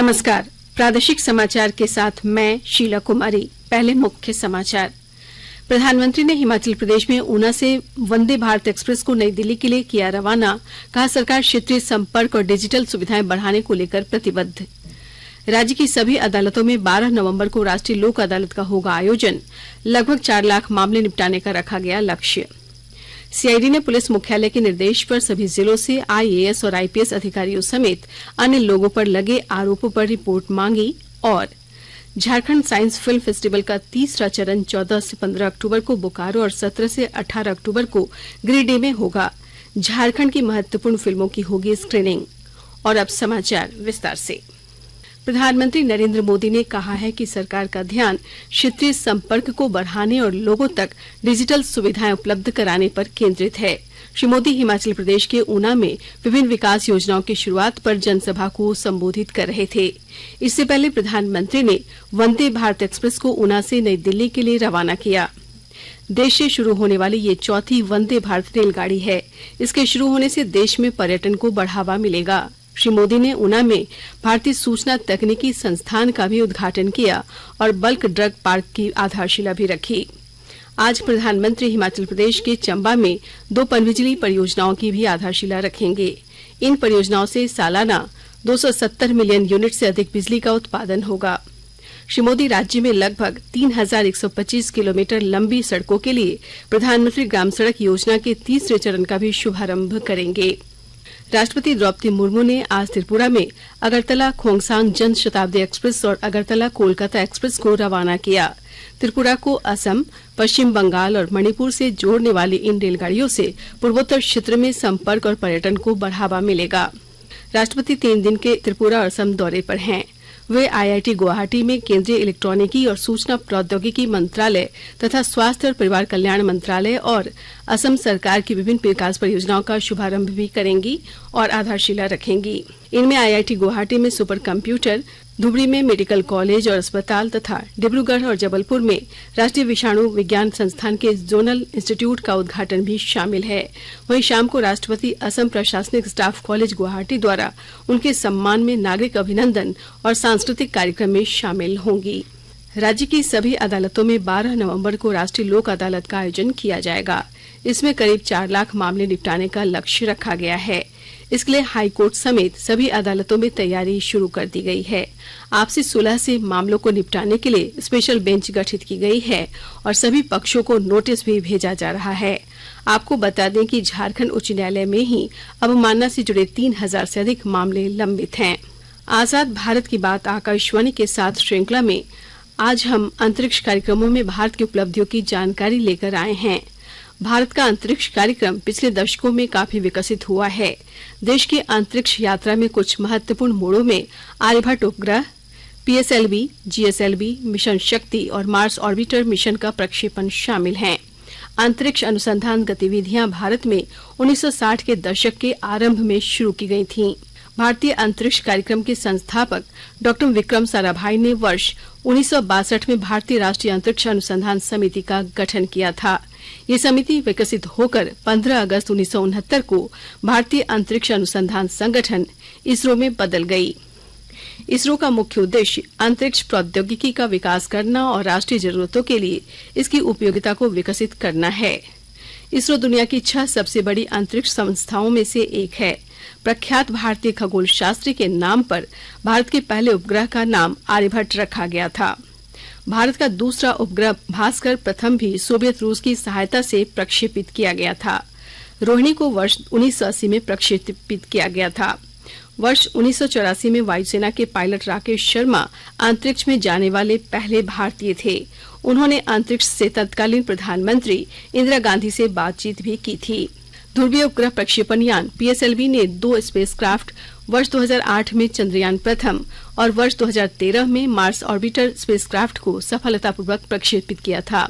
नमस्कार। प्रादेशिक समाचार के साथ मैं शीला कुमारी। पहले मुख्य समाचार। प्रधानमंत्री ने हिमाचल प्रदेश में ऊना से वंदे भारत एक्सप्रेस को नई दिल्ली के लिए किया रवाना। कहा, सरकार क्षेत्रीय संपर्क और डिजिटल सुविधाएं बढ़ाने को लेकर प्रतिबद्ध। राज्य की सभी अदालतों में 12 नवंबर को राष्ट्रीय लोक अदालत का होगा आयोजन। लगभग 4 लाख मामले निपटाने का रखा गया लक्ष्य। सीआईडी ने पुलिस मुख्यालय के निर्देश पर सभी जिलों से आईएएस और आईपीएस अधिकारियों समेत अन्य लोगों पर लगे आरोपों पर रिपोर्ट मांगी। और झारखंड साइंस फिल्म फेस्टिवल का तीसरा चरण 14 से 15 अक्टूबर को बोकारो और 17 से 18 अक्टूबर को गिरिडीह में होगा। झारखंड की महत्वपूर्ण फिल्मों की होगी स्क्रीनिंग। और अब समाचार विस्तार से। प्रधानमंत्री नरेंद्र मोदी ने कहा है कि सरकार का ध्यान क्षेत्रीय संपर्क को बढ़ाने और लोगों तक डिजिटल सुविधाएं उपलब्ध कराने पर केंद्रित है। श्री मोदी हिमाचल प्रदेश के ऊना में विभिन्न विकास योजनाओं की शुरुआत पर जनसभा को संबोधित कर रहे थे। इससे पहले प्रधानमंत्री ने वंदे भारत एक्सप्रेस को ऊना से नई दिल्ली के लिए रवाना किया। देश से शुरू होने वाली ये चौथी वंदे भारत रेलगाड़ी है। इसके शुरू होने से देश में पर्यटन को बढ़ावा मिलेगा। श्री मोदी ने ऊना में भारतीय सूचना तकनीकी संस्थान का भी उद्घाटन किया और बल्क ड्रग पार्क की आधारशिला भी रखी। आज प्रधानमंत्री हिमाचल प्रदेश के चंबा में 2 पनबिजली परियोजनाओं की भी आधारशिला रखेंगे। इन परियोजनाओं से सालाना 270 मिलियन यूनिट से अधिक बिजली का उत्पादन होगा। श्री मोदी राज्य में लगभग 3125 किलोमीटर लंबी सड़कों के लिए प्रधानमंत्री ग्राम सड़क योजना के तीसरे चरण का भी शुभारंभ करेंगे। राष्ट्रपति द्रौपदी मुर्मू ने आज त्रिपुरा में अगरतला खोंगसांग जन शताब्दी एक्सप्रेस और अगरतला कोलकाता एक्सप्रेस को रवाना किया। त्रिपुरा को असम, पश्चिम बंगाल और मणिपुर से जोड़ने वाली इन रेलगाड़ियों से पूर्वोत्तर क्षेत्र में संपर्क और पर्यटन को बढ़ावा मिलेगा। राष्ट्रपति 3 दिन के त्रिपुरा और असम दौरे पर हैं। वे आईआईटी गुवाहाटी में केंद्रीय इलेक्ट्रॉनिकी और सूचना प्रौद्योगिकी मंत्रालय तथा स्वास्थ्य और परिवार कल्याण मंत्रालय और असम सरकार की विभिन्न विकास परियोजनाओं का शुभारंभ भी करेंगी और आधारशिला रखेंगी। इनमें आईआईटी गुवाहाटी में सुपर कंप्यूटर, धुबरी में मेडिकल कॉलेज और अस्पताल तथा डिब्रूगढ़ और जबलपुर में राष्ट्रीय विषाणु विज्ञान संस्थान के जोनल इंस्टीट्यूट का उद्घाटन भी शामिल है। वहीं शाम को राष्ट्रपति असम प्रशासनिक स्टाफ कॉलेज गुवाहाटी द्वारा उनके सम्मान में नागरिक अभिनंदन और सांस्कृतिक कार्यक्रम में शामिल होंगी। राज्य की सभी अदालतों में 12 नवंबर को राष्ट्रीय लोक अदालत का आयोजन किया जाएगा। इसमें करीब 4 लाख मामले निपटाने का लक्ष्य रखा गया है। इसके लिए हाईकोर्ट समेत सभी अदालतों में तैयारी शुरू कर दी गई है। आपसी सुलह से मामलों को निपटाने के लिए स्पेशल बेंच गठित की गई है और सभी पक्षों को नोटिस भी भेजा जा रहा है। आपको बता दें कि झारखंड उच्च न्यायालय में ही अवमानना से जुड़े 3000 से अधिक मामले लंबित हैं। आजाद भारत की बात आकाशवाणी के साथ श्रृंखला में आज हम अंतरिक्ष कार्यक्रमों में भारत की उपलब्धियों की जानकारी लेकर आए हैं। भारत का अंतरिक्ष कार्यक्रम पिछले दशकों में काफी विकसित हुआ है। देश की अंतरिक्ष यात्रा में कुछ महत्वपूर्ण मोड़ों में आर्यभट्ट उपग्रह, पीएसएलवी, जीएसएलवी, मिशन शक्ति और मार्स ऑर्बिटर मिशन का प्रक्षेपण शामिल हैं। अंतरिक्ष अनुसंधान गतिविधियां भारत में 1960 के दशक के आरंभ में शुरू की गई थीं। भारतीय अंतरिक्ष कार्यक्रम के संस्थापक डॉक्टर विक्रम साराभाई ने वर्ष 1962 में भारतीय राष्ट्रीय अंतरिक्ष अनुसंधान समिति का गठन किया था। ये समिति विकसित होकर 15 अगस्त 1969 को भारतीय अंतरिक्ष अनुसंधान संगठन इसरो में बदल गई। इसरो का मुख्य उद्देश्य अंतरिक्ष प्रौद्योगिकी का विकास करना और राष्ट्रीय जरूरतों के लिए इसकी उपयोगिता को विकसित करना है। इसरो दुनिया की 6 सबसे बड़ी अंतरिक्ष संस्थाओं में से एक है। प्रख्यात भारतीय खगोल शास्त्री के नाम पर भारत के पहले उपग्रह का नाम आर्यभट्ट रखा गया था। भारत का दूसरा उपग्रह भास्कर प्रथम भी सोवियत रूस की सहायता से प्रक्षेपित किया गया था। रोहिणी को वर्ष 1980 में प्रक्षेपित किया गया था। वर्ष 1984 में वायुसेना के पायलट राकेश शर्मा अंतरिक्ष में जाने वाले पहले भारतीय थे। उन्होंने अंतरिक्ष से तत्कालीन प्रधानमंत्री इंदिरा गांधी से बातचीत भी की थी। ध्रुवीय उपग्रह प्रक्षेपण यान पीएसएलवी ने 2 स्पेसक्राफ्ट वर्ष 2008 में चंद्रयान प्रथम और वर्ष 2013 में मार्स ऑर्बिटर स्पेसक्राफ्ट को सफलतापूर्वक प्रक्षेपित किया था।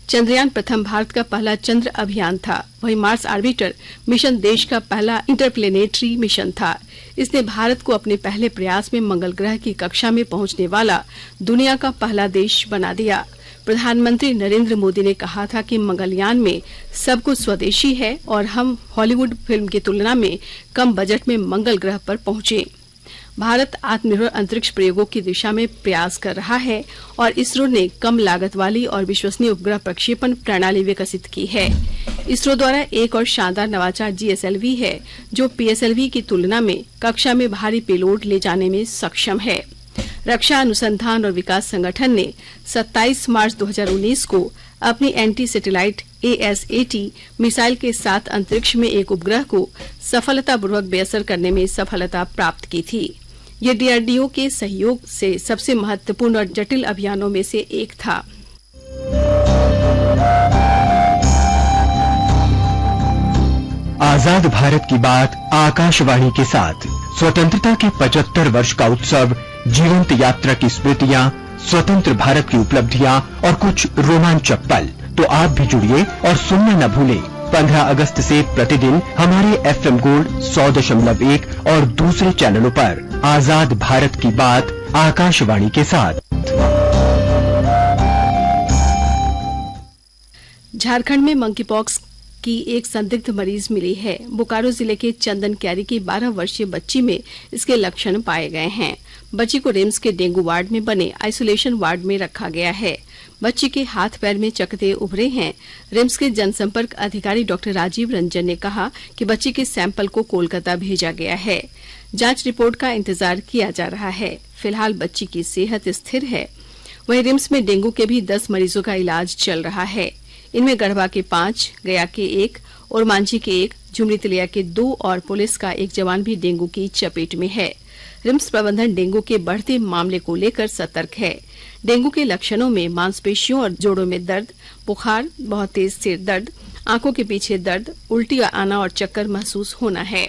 चंद्रयान प्रथम भारत का पहला चंद्र अभियान था। वहीं मार्स ऑर्बिटर मिशन देश का पहला इंटरप्लेनेटरी मिशन था। इसने भारत को अपने पहले प्रयास में मंगल ग्रह की कक्षा में पहुंचने वाला दुनिया का पहला देश बना दिया। प्रधानमंत्री नरेंद्र मोदी ने कहा था कि मंगलयान में सब कुछ स्वदेशी है और हम हॉलीवुड फिल्म की तुलना में कम बजट में मंगल ग्रह पर पहुंचे। भारत आत्मनिर्भर अंतरिक्ष प्रयोगों की दिशा में प्रयास कर रहा है और इसरो ने कम लागत वाली और विश्वसनीय उपग्रह प्रक्षेपण प्रणाली विकसित की है। इसरो द्वारा एक और शानदार नवाचार GSLV है, जो PSLV की तुलना में कक्षा में भारी पेलोड ले जाने में सक्षम है। रक्षा अनुसंधान और विकास संगठन ने 27 मार्च 2019 को अपनी एंटी सैटेलाइट ASAT मिसाइल के साथ अंतरिक्ष में एक उपग्रह को सफलतापूर्वक बेअसर करने में सफलता प्राप्त की थी। ये DRDO के सहयोग से सबसे महत्वपूर्ण और जटिल अभियानों में से एक था। आजाद भारत की बात आकाशवाणी के साथ स्वतंत्रता के 75 वर्ष का उत्सव, जीवंत यात्रा की स्मृतियां, स्वतंत्र भारत की उपलब्धियां और कुछ रोमांचक पल। तो आप भी जुड़िए और सुनना न भूलें 15 अगस्त से प्रतिदिन हमारे FM गोल्ड 100.1 और दूसरे चैनलों पर आजाद भारत की बात आकाशवाणी के साथ। झारखंड में मंकी पॉक्स की एक संदिग्ध मरीज मिली है। बोकारो जिले के चंदन क्यारी की 12 वर्षीय बच्ची में इसके लक्षण पाए गए हैं। बच्ची को रिम्स के डेंगू वार्ड में बने आइसोलेशन वार्ड में रखा गया है। बच्ची के हाथ पैर में चकते उभरे हैं। रिम्स के जनसंपर्क अधिकारी डॉक्टर राजीव रंजन ने कहा कि बच्ची के सैंपल को कोलकाता भेजा गया है। जांच रिपोर्ट का इंतजार किया जा रहा है। फिलहाल बच्ची की सेहत स्थिर है। वहीं रिम्स में डेंगू के भी 10 मरीजों का इलाज चल रहा है। इनमें गढ़वा के 5, गया के 1 और मांझी के 1, झुमरी तिलिया के 2 और पुलिस का एक जवान भी डेंगू की चपेट में है। रिम्स प्रबंधन डेंगू के बढ़ते मामले को लेकर सतर्क है। डेंगू के लक्षणों में मांसपेशियों और जोड़ों में दर्द, बुखार, बहुत तेज सिर दर्द, आंखों के पीछे दर्द, उल्टी आना और चक्कर महसूस होना है।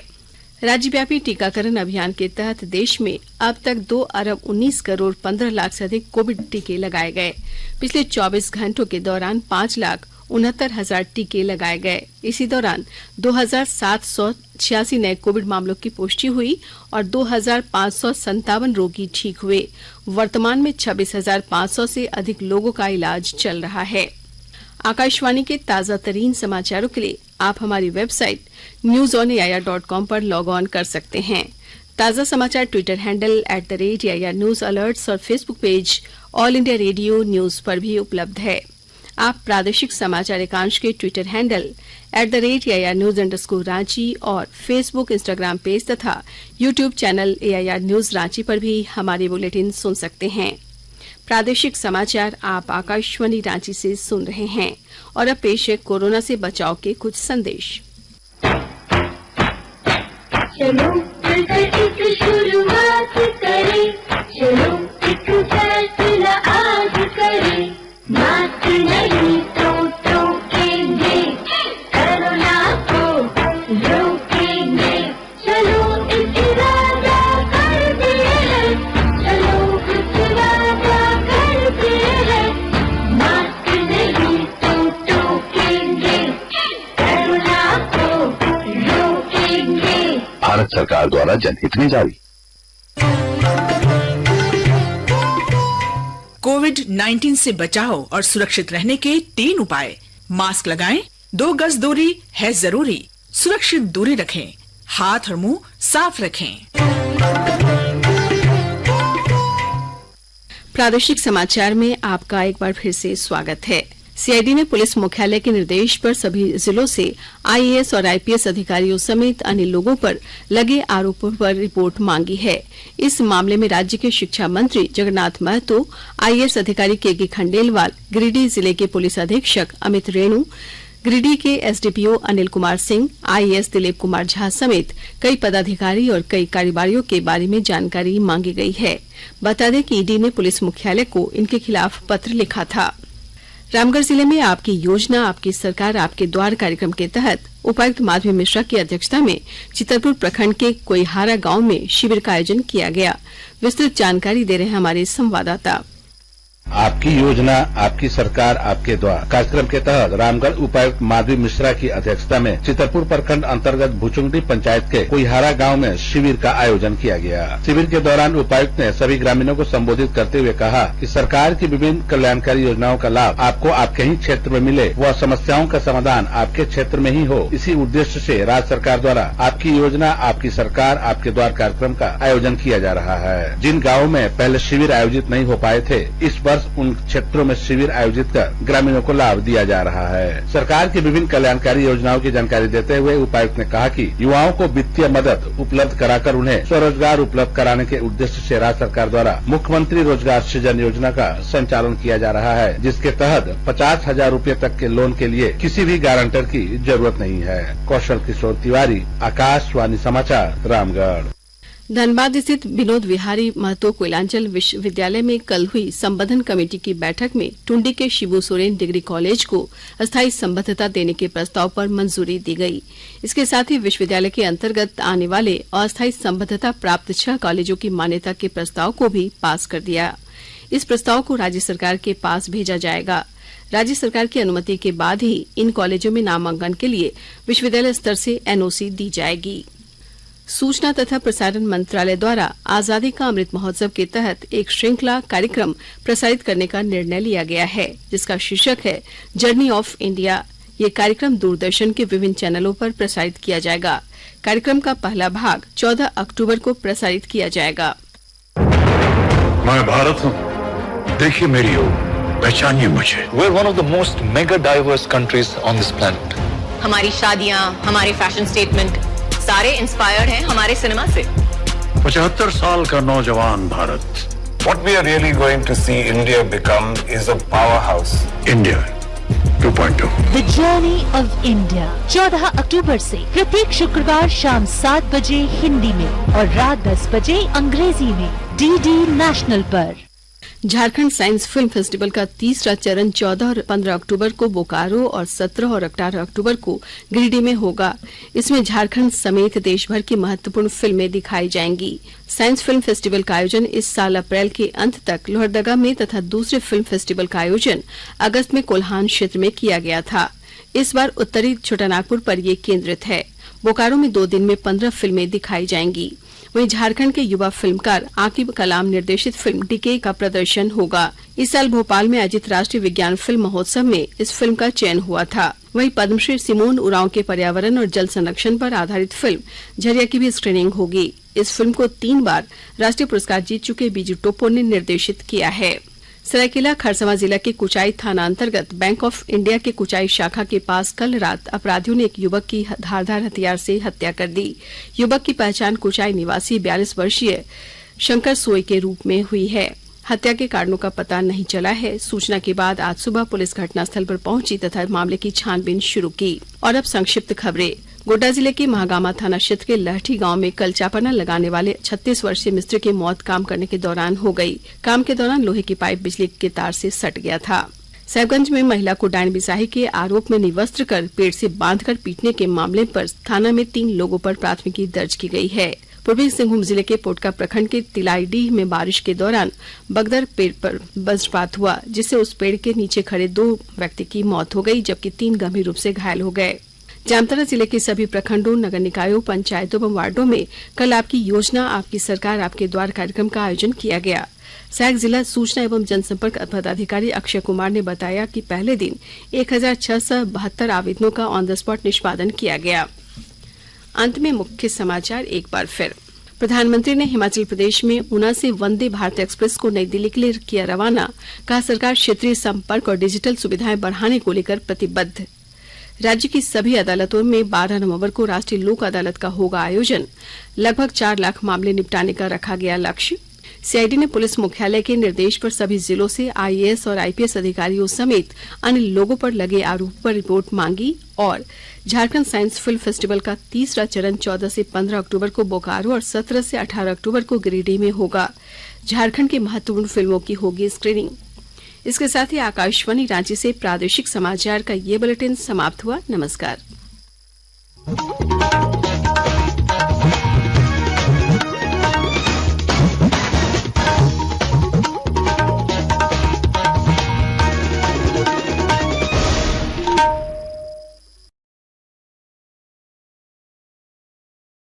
राज्यव्यापी टीकाकरण अभियान के तहत देश में अब तक 2 अरब 19 करोड़ 15 लाख से अधिक कोविड टीके लगाए गए। पिछले 24 घंटों के दौरान 5,69,000 टीके लगाए गए। इसी दौरान 2,786 नए कोविड मामलों की पुष्टि हुई और 2,557 रोगी ठीक हुए। वर्तमान में 26,500 से अधिक लोगों का इलाज चल रहा है। आकाशवाणी के ताजा तरीन समाचारों के लिए आप हमारी वेबसाइट newsonair.com पर लॉग ऑन कर सकते हैं। ताजा समाचार Twitter handle @AIR news alerts और Facebook page all India radio news पर भी उपलब्ध है। आप प्रादेशिक समाचार एकांश के ट्विटर हैंडल @AIR न्यूज _ और फेसबुक, इंस्टाग्राम पेज तथा YouTube channel AIR news Ranchi पर भी हमारे बुलेटिन सुन सकते हैं। प्रादेशिक समाचार आप आकाशवाणी रांची से सुन रहे हैं और अब पेश है कोरोना से बचाव के कुछ संदेश। चलो मिलकर एक शुरुआत करें, चलो एक फैसला आज करें, मास्क नहीं तो टोकेंगे, कोरोना को रोकेंगे, चलो एक इरादा करते हैं, चलो एक इरादा करते हैं, मास्क नहीं तो टोकेंगे, कोरोना को रोकेंगे। भारत सरकार द्वारा जनहित में जारी। कोविड-19 से बचाव और सुरक्षित रहने के 3 उपाय। मास्क लगाएं, 2 गज दूरी है जरूरी, सुरक्षित दूरी रखें, हाथ और मुंह साफ रखें। प्रादेशिक समाचार में आपका एक बार फिर से स्वागत है। CID ने पुलिस मुख्यालय के निर्देश पर सभी जिलों से IAS और IPS अधिकारियों समेत अन्य लोगों पर लगे आरोपों पर रिपोर्ट मांगी है। इस मामले में राज्य के शिक्षा मंत्री जगन्नाथ महतो, IAS अधिकारी KK खंडेलवाल, गिरिडीह जिले के पुलिस अधीक्षक अमित रेणु, गिरिडीह के SDPO अनिल कुमार सिंह, IAS दिलीप कुमार झा समेत कई पदाधिकारी और कई कारोबारियों के बारे में जानकारी मांगी गई है। बता दें कि ED ने पुलिस मुख्यालय को इनके खिलाफ पत्र लिखा था। रामगढ़ जिले में आपकी योजना आपकी सरकार आपके द्वार कार्यक्रम के तहत उपायुक्त माधवी मिश्रा की अध्यक्षता में चितरपुर प्रखंड के कोईहारा गांव में शिविर का आयोजन किया गया। विस्तृत जानकारी दे रहे हैं हमारे संवाददाता। आपकी योजना आपकी सरकार आपके द्वार कार्यक्रम के तहत रामगढ़ उपायुक्त माधवी मिश्रा की अध्यक्षता में चितरपुर प्रखंड अंतर्गत भुचुंडी पंचायत के कोईहारा गांव में शिविर का आयोजन किया गया। शिविर के दौरान उपायुक्त ने सभी ग्रामीणों को संबोधित करते हुए कहा कि सरकार की विभिन्न कल्याणकारी योजनाओं का लाभ आपको आपके ही क्षेत्र में मिले, वह समस्याओं का समाधान आपके क्षेत्र में ही हो। इसी उद्देश्य से राज्य सरकार द्वारा आपकी योजना आपकी सरकार आपके द्वार कार्यक्रम का आयोजन किया जा रहा है। जिन गाँवों में पहले शिविर आयोजित नहीं हो पाए थे, इस वर्ष उन क्षेत्रों में शिविर आयोजित कर ग्रामीणों को लाभ दिया जा रहा है। सरकार की विभिन्न कल्याणकारी योजनाओं की जानकारी देते हुए उपायुक्त ने कहा कि युवाओं को वित्तीय मदद उपलब्ध कराकर उन्हें स्वरोजगार उपलब्ध कराने के उद्देश्य से राज्य सरकार द्वारा मुख्यमंत्री रोजगार सृजन योजना का संचालन किया जा रहा है, जिसके तहत 50,000 रूपए तक के लोन के लिए किसी भी गारंटर की जरूरत नहीं है। कौशल किशोर तिवारी, आकाशवाणी समाचार, रामगढ़। धनबाद स्थित विनोद विहारी महतो कोयलांचल विश्वविद्यालय में कल हुई संबंधन कमेटी की बैठक में टुंडी के शिबू सोरेन डिग्री कॉलेज को अस्थायी संबद्धता देने के प्रस्ताव पर मंजूरी दी गई। इसके साथ ही विश्वविद्यालय के अंतर्गत आने वाले अस्थायी संबद्धता प्राप्त 6 कॉलेजों की मान्यता के प्रस्ताव को भी पास कर दिया। इस प्रस्ताव को राज्य सरकार के पास भेजा जाएगा। राज्य सरकार की अनुमति के बाद ही इन कॉलेजों में नामांकन के लिए विश्वविद्यालय स्तर से एनओसी दी जाएगी। सूचना तथा प्रसारण मंत्रालय द्वारा आजादी का अमृत महोत्सव के तहत एक श्रृंखला कार्यक्रम प्रसारित करने का निर्णय लिया गया है, जिसका शीर्षक है जर्नी ऑफ इंडिया। ये कार्यक्रम दूरदर्शन के विभिन्न चैनलों पर प्रसारित किया जाएगा। कार्यक्रम का पहला भाग 14 अक्टूबर को प्रसारित किया जाएगा। मैं भारत हूँ, देखिए मेरी ओर, पहचानिए मुझे। We're one of the most mega diverse countries on this planet. हमारी शादियाँ, हमारे फैशन स्टेटमेंट सारे इंस्पायर्ड हैं हमारे सिनेमा से। 75 साल का नौजवान Bharat. What we are really going to see India become is a powerhouse. India 2.0. The Journey of India 14 अक्टूबर से प्रत्येक शुक्रवार शाम 7 बजे हिंदी में और रात 10 बजे अंग्रेजी में DD नेशनल पर। झारखंड साइंस फिल्म फेस्टिवल का तीसरा चरण 14 और 15 अक्टूबर को बोकारो और 17 और 18 अक्टूबर को गिरिडीह में होगा। इसमें झारखंड समेत देश भर की महत्वपूर्ण फिल्में दिखाई जाएंगी। साइंस फिल्म फेस्टिवल का आयोजन इस साल अप्रैल के अंत तक लोहरदगा में तथा दूसरे फिल्म फेस्टिवल का आयोजन अगस्त में कोल्हान क्षेत्र में किया गया था। इस बार उत्तरी छोटानागपुर पर ये केंद्रित है। बोकारो में 2 दिन में 15 फिल्में दिखाई जाएंगी। वहीं झारखंड के युवा फिल्मकार आकिब कलाम निर्देशित फिल्म डीके का प्रदर्शन होगा। इस साल भोपाल में आयोजित राष्ट्रीय विज्ञान फिल्म महोत्सव में इस फिल्म का चयन हुआ था। वहीं पद्मश्री सिमोन उरांव के पर्यावरण और जल संरक्षण पर आधारित फिल्म झरिया की भी स्क्रीनिंग होगी। इस फिल्म को 3 बार राष्ट्रीय पुरस्कार जीत चुके बीजू टोप्पो ने निर्देशित किया है। सरायकेला खरसावां जिला के कुचाई थाना अंतर्गत बैंक ऑफ इंडिया के कुचाई शाखा के पास कल रात अपराधियों ने एक युवक की धारदार हथियार से हत्या कर दी। युवक की पहचान कुचाई निवासी 42 वर्षीय शंकर सोई के रूप में हुई है। हत्या के कारणों का पता नहीं चला है। सूचना के बाद आज सुबह पुलिस घटनास्थल पर पहुंची तथा मामले की छानबीन शुरू की। और अब संक्षिप्त खबरें। गोड्डा जिले के महागामा थाना क्षेत्र के लहठी गांव में कल चापाना लगाने वाले 36 वर्षीय मिस्त्री की मौत काम करने के दौरान हो गई। काम के दौरान लोहे की पाइप बिजली के तार से सट गया था। साहिबगंज में महिला को डायन बिसाही के आरोप में निवस्त्र कर पेड़ से बांधकर पीटने के मामले पर थाना में 3 लोगों पर प्राथमिकी दर्ज की गई है। पूर्वी सिंहभूम जिले के पोटका प्रखंड के तिलाईडीह में बारिश के दौरान बगदर पेड़ पर वज्रपात हुआ, जिससे उस पेड़ के नीचे खड़े 2 व्यक्ति की मौत हो गई, जबकि 3 गंभीर रूप से घायल हो गए। जामताड़ा जिले के सभी प्रखंडों, नगर निकायों, पंचायतों व वार्डों में कल आपकी योजना आपकी सरकार आपके द्वार कार्यक्रम का आयोजन किया गया। सहायक जिला सूचना एवं जनसंपर्क पदाधिकारी अक्षय कुमार ने बताया कि पहले दिन 1672 आवेदनों का ऑन द स्पॉट निष्पादन किया गया। अंत में मुख्य समाचार एक बार फिर। प्रधानमंत्री ने हिमाचल प्रदेश में ऊना से वंदे भारत एक्सप्रेस को नई दिल्ली के लिए किया रवाना। कहा सरकार क्षेत्रीय संपर्क और डिजिटल सुविधाएं बढ़ाने को लेकर प्रतिबद्ध। राज्य की सभी अदालतों में 12 नवंबर को राष्ट्रीय लोक अदालत का होगा आयोजन। लगभग 4 लाख मामले निपटाने का रखा गया लक्ष्य। सीआईडी ने पुलिस मुख्यालय के निर्देश पर सभी जिलों से आईएएस और आईपीएस अधिकारियों समेत अन्य लोगों पर लगे आरोप पर रिपोर्ट मांगी। और झारखंड साइंस फिल्म फेस्टिवल का तीसरा चरण 14 से 15 अक्टूबर को बोकारो और 17 से 18 अक्टूबर को गिरिडीह में होगा। झारखंड की महत्वपूर्ण फिल्मों की होगी स्क्रीनिंग। इसके साथ ही आकाशवाणी रांची से प्रादेशिक समाचार का ये बुलेटिन समाप्त हुआ। नमस्कार।